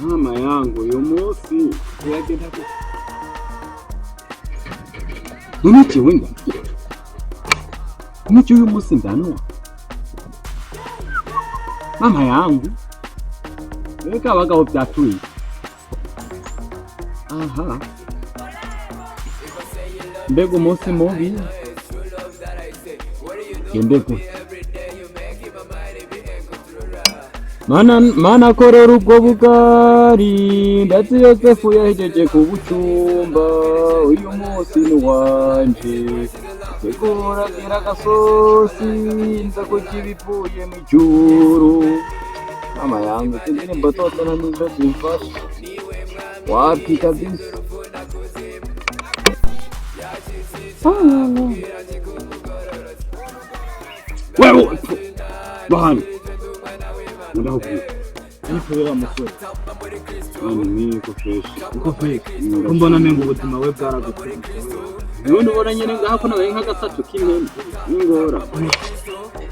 Mama yangu uyu munsi yagenda ko Niki wenda Niki uyu munsi ndano Mama yangu Reka abagabo byatuye Aha Mbega umunsi mubi Gendeko Mana korora ubwo bugari ndetse Yosefu yahejeje ku bucumba uyu munsi ni wanje tegura gira gasosi nza ko kibivuye mu cyuru mama yangu indirimbo zose na nizo zimfasha wapi kabisa wewe bahani ndahuye nifurira musore ni ko fresh kumbona mengo ubuzima we bwaragutse none ubona nyene ngaho nabaye nk'agasatu k'imene n'ingora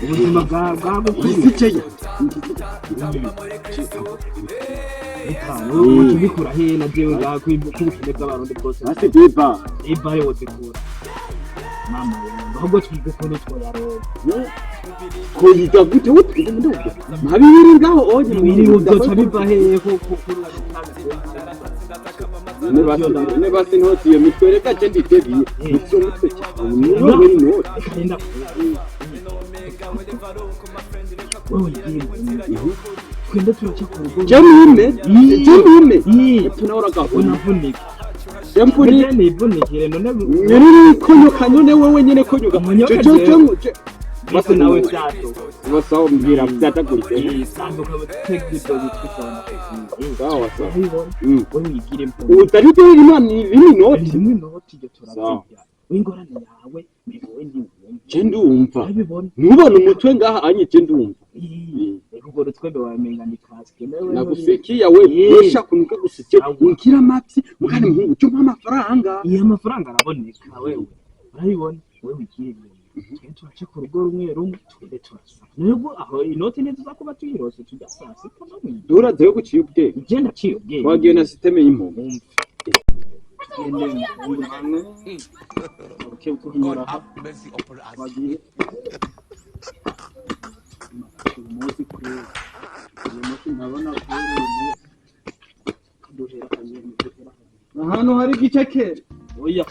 ubuzima bwagukwiye ubu tubikura he na jewe ngaho kubukine bw'abarundi bwose ase biba yose kura mama ahubwo twige ko twoyaroba ko yiga gute utwige nduga mabiri ngaho oje biri ubyo biva he ko ne basi ntoti iyo mitwe reka je nditebiye icyo mitwe cyane ni no kenda kwenda turacyakora jamime tunaora gahona vunika Yampuni nibunekere none nyiri konyoka none wewe nyene konyoka cyo basi nawe byato basaho mbira byatagurike sanduka tekniko bitwikona sawa sawa wewe yigire mpo utari byo ni noti byo turazijya wingorane yawe bigowe je ndumva nubona umutwe ngaha anye je ndumva ubwo twebe wamenga ni kaske nawe nagusikiya we yesha kunuka gusikiye unkira mapsi mukani mpungu cyo amafaranga iya amafaranga araboneka wewe urayibona wewe ikiri twacha ku rugo rumwe twebe turasa nubwo aho inoti neza zakuba tuyirose tujya sasa dura deyo guciye ubwe igenda ciye ubwe wagiye na systeme y'impungu okay kunyura wagiye umuzi kuri umuzi ndabona duhera kanyene ahantu hari giceke oya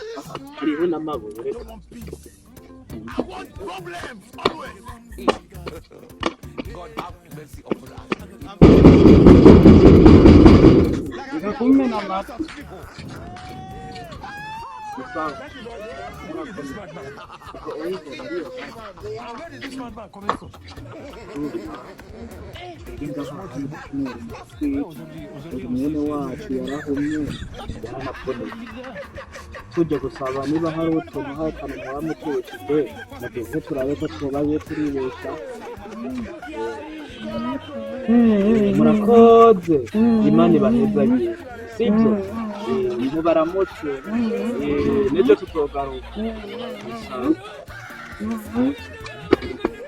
hariho n'amabuye reka I want problems always. God have mercy upon us. Nikakume na mata. Bisaba. Where did this madman come from? Mwene wacu yarahumye yaranapone tujya gusaba niba hari utuntu hakana mwamutushije nageze turabe ko twobaye turibesha murakoze imana ibahezagiye sibyo nibo baramutse nejo tutogaruka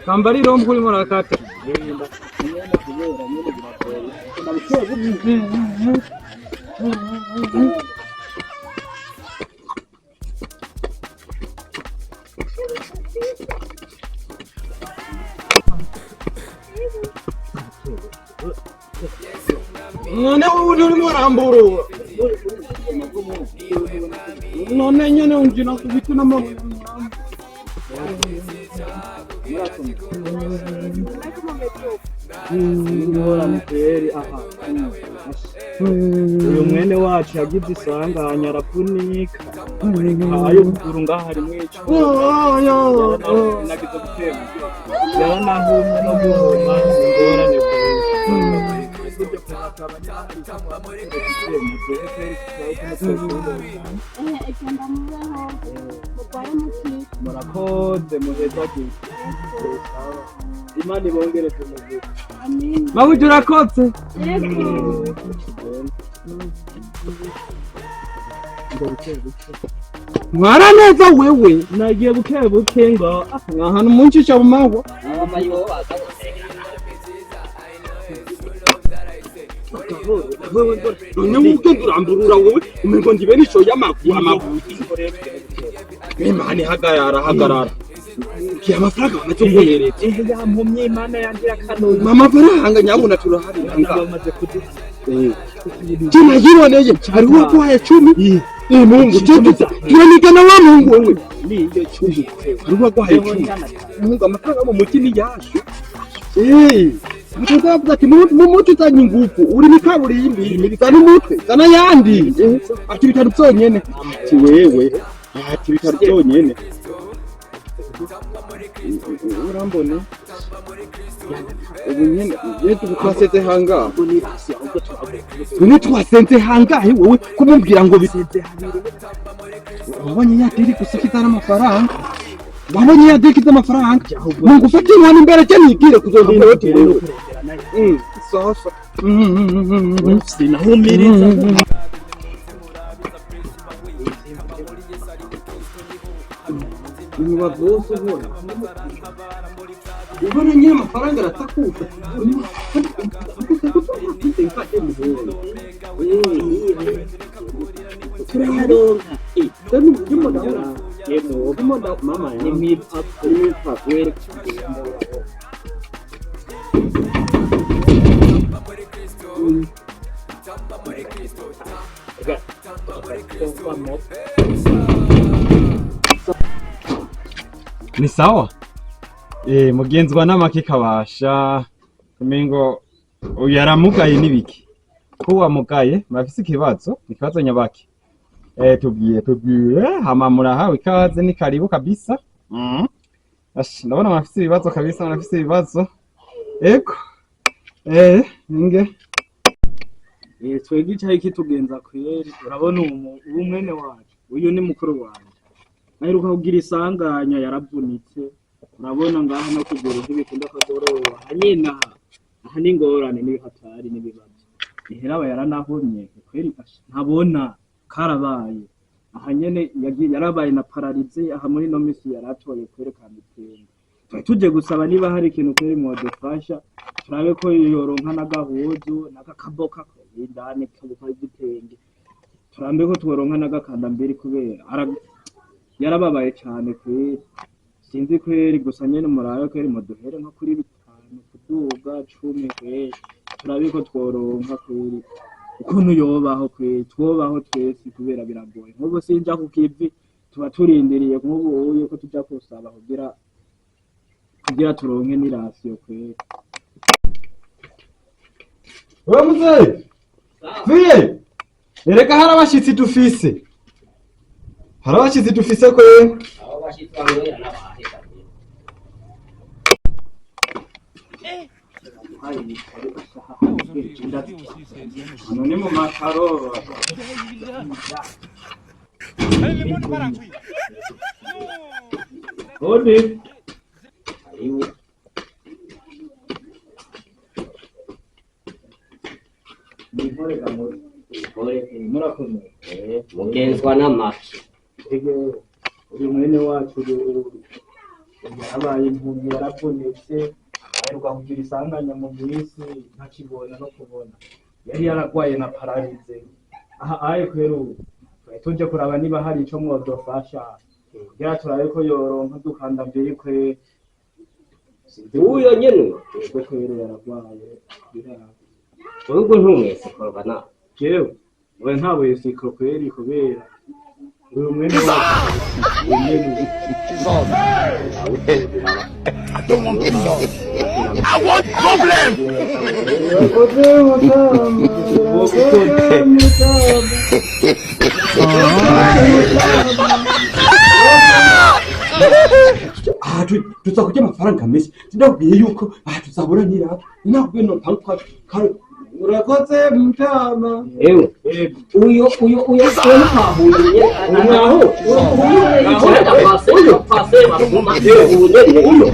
kambari rombo uri murakata none uri muramburo none nyene unjina kubita n'amaguru uyu mwene wacu yagize isanganya aravunika ayo kuguru ngaho hari mwica nagize gutema yaranahumye no guhuma ingorane murakoze muheza Imana ibongereze umugisha. Mabuja urakotse. Mwara neza wewe nagiye buke ngo ahantu muncisha mu mahwa. None wuke duramburura wowe umengo ndibe nisho y'amaguru. Imana hagarara. Ki amafaranga bamatungohereze. Yampumye Imana yangira kanoni. Mama faranga nyabuna turahari hanga. Kina yiboneye hariho kwaye 10. Mungu tutuza. Tuonekana wa Mungu wewe. Niyo 10. Hariho kwaye 10. Mungu amafaranga mu mutini yasho. Mutavuga ati mutu tanye ngufu uri mikaburimbi nibizana umutwe zana yandi ati bitatu byonyene ati wewe ati bitatu byonyene urambone ubu nyene yetu twaseze hanga ni twasenze hanga wewe kumubwira ngo bisenze habiri wabonye yatiri kusikiza n'amafaranga wabonye yadikiza amafaranga Mungu ufate inkoni imbere cyo nigire kuzondinda wote sasa sinahumiriza ni wabose ubona nyine amafaranga aratakuka turaharonka kandi by'umugabo yemo mama ni mipfa kwere ni sawa mugenzwa n'amaki kabasha kumengo uyaramugaye nibiki ko wamugaye bafise ikibazo nyabaki tubwiye hama murahawe ikaze ni karibu kabisa ndabona mafise ibibazo kabisa mafise ibibazo eko ninge twege icyayi kitugenza kweri urabona umwene wacu uyu ni mukuru wanjye aheruka kugira isanganya yaravunitse urabona ngaha no kugura ibikunda kagoroba hanyina aha ni ngorane n'ibihatari n'ibibazo ihera yaranahomye kweri ntabona karabaye aha nyene yarabaye na paralize aha muri no misi yaratoye kwerekana itenge tuje gusaba niba hari ikintu kweri mu dufasha turabe ko yoronka n'agahuzu n'agakaboka indane kabuka igitenge turambe ko tworonka n'agakanda mbere kubera yarababaye cyane kweri sinzi kweri gusa nyene murabe kweri mu duhere nko kuri 5 kuduga 10 kweri turabe ko tworonka kweri ukuntu yobaho kweri twobaho twese kubera biragoye nk'ubu sinja ku kivi tuba turindiriye nk'ubu uye ko tuja kusaba kugira turonke n'irasiyo kweri wewe muzee Viye ereka harabashitsi dufise kweri abo bashitsi bangwera n'abaheza none mu makaro odi mugenzwa n'amaki uyu mwene wacu yarabaye impumyi yaravunitse aheruka kugira isanganya mu minsi ntakibona no kubona yari yaragwaye na paralize aha aye kweru tuje kuraba niba hari ico mwodofasha kugira turabe ko yoronka dukanda mbere kwe uyo nyene kweru yaragwaye ubwo ntumwese korana jewe we ntabwo yesiko kweri kubera uyu mwene wacu I want problem. tuzakurya amafaranga menshi ndabwiye yuko tuzaburanira ntabwo no urakoze mutama. Ewe uyo ntahuye naho cyenda pase bakuma uyo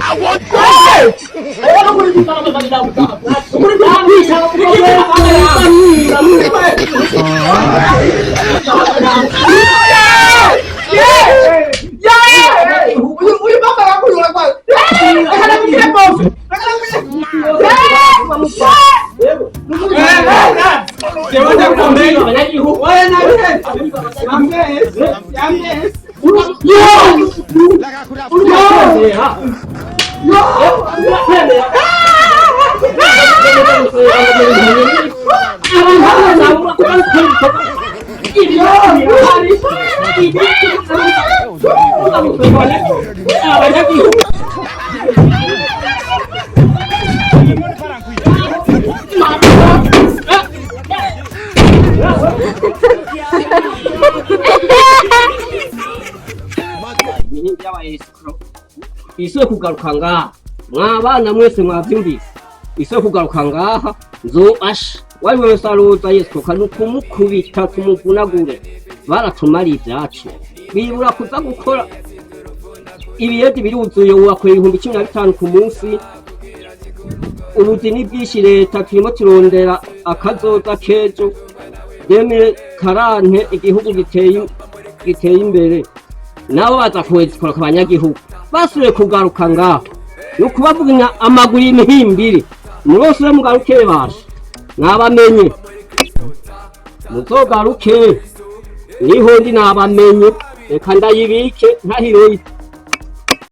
Iswe kugaruka ngaha mwabana mwese mwavyumvise iswe kugaruka ngaha nzoasha wari wese aroza Yesu kanukubita kumuvunagure baratumara ivyacu bibura kuza gukora ibiyedi biruzuye wakora 15,000 ku munsi ubuzi ni bwishi leta turimo turondera akazoza kejo deme karante igihugu giteye imbere nabo baza kwezikora ku banyagihugu basuye kugaruka ngaho nukubavuga amaguru y'imihimbiri murose mugaruke basha nabamenye muzogaruke niho ndi nabamenye reka ndayibike ntahiroye